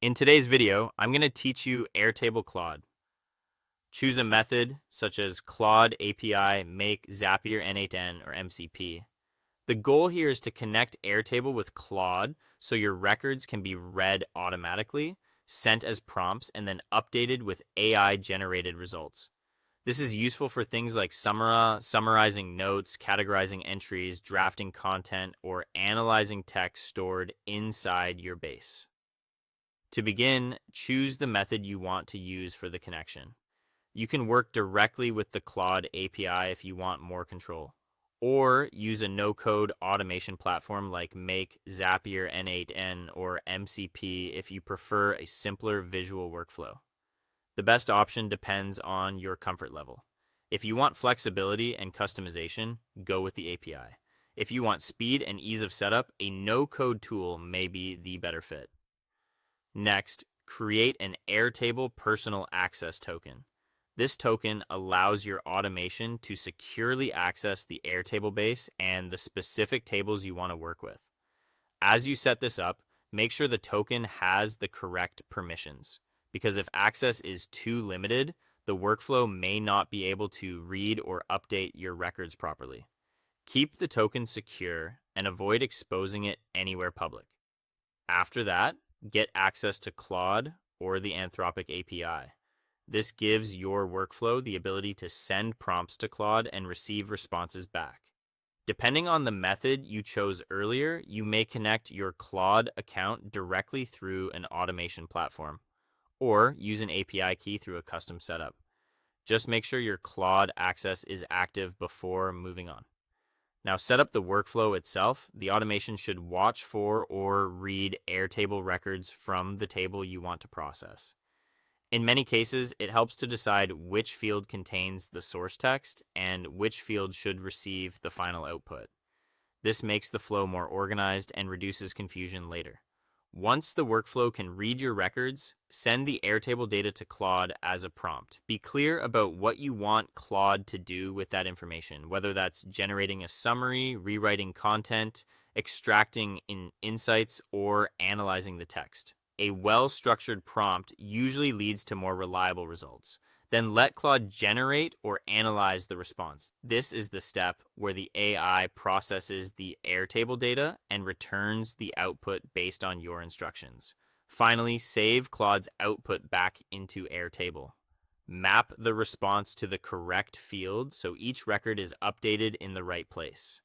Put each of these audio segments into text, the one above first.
In today's video, I'm going to teach you Airtable Claude. Choose a method such as Claude API, Make, Zapier, N8N, or MCP. The goal here is to connect Airtable with Claude so your records can be read automatically, sent as prompts, and then updated with AI-generated results. This is useful for things like summarizing notes, categorizing entries, drafting content, or analyzing text stored inside your base. To begin, choose the method you want to use for the connection. You can work directly with the Claude API if you want more control, or use a no-code automation platform like Make, Zapier, N8N, or MCP if you prefer a simpler visual workflow. The best option depends on your comfort level. If you want flexibility and customization, go with the API. If you want speed and ease of setup, a no-code tool may be the better fit. Next, create an Airtable personal access token. This token allows your automation to securely access the Airtable base and the specific tables you want to work with. As you set this up, make sure the token has the correct permissions, because if access is too limited, the workflow may not be able to read or update your records properly. Keep the token secure and avoid exposing it anywhere public. After that, get access to Claude or the Anthropic API. This gives your workflow the ability to send prompts to Claude and receive responses back. Depending on the method you chose earlier, you may connect your Claude account directly through an automation platform, or use an API key through a custom setup. Just make sure your Claude access is active before moving on. Now set up the workflow itself. The automation should watch for or read Airtable records from the table you want to process. In many cases, it helps to decide which field contains the source text and which field should receive the final output. This makes the flow more organized and reduces confusion later. Once the workflow can read your records, send the Airtable data to Claude as a prompt. Be clear about what you want Claude to do with that information, whether that's generating a summary, rewriting content, extracting insights, or analyzing the text. A well-structured prompt usually leads to more reliable results. Then let Claude generate or analyze the response. This is the step where the AI processes the Airtable data and returns the output based on your instructions. Finally, save Claude's output back into Airtable. Map the response to the correct field so each record is updated in the right place.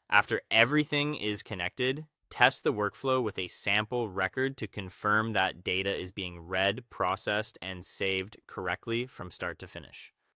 After everything is connected, test the workflow with a sample record to confirm that data is being read, processed, and saved correctly from start to finish.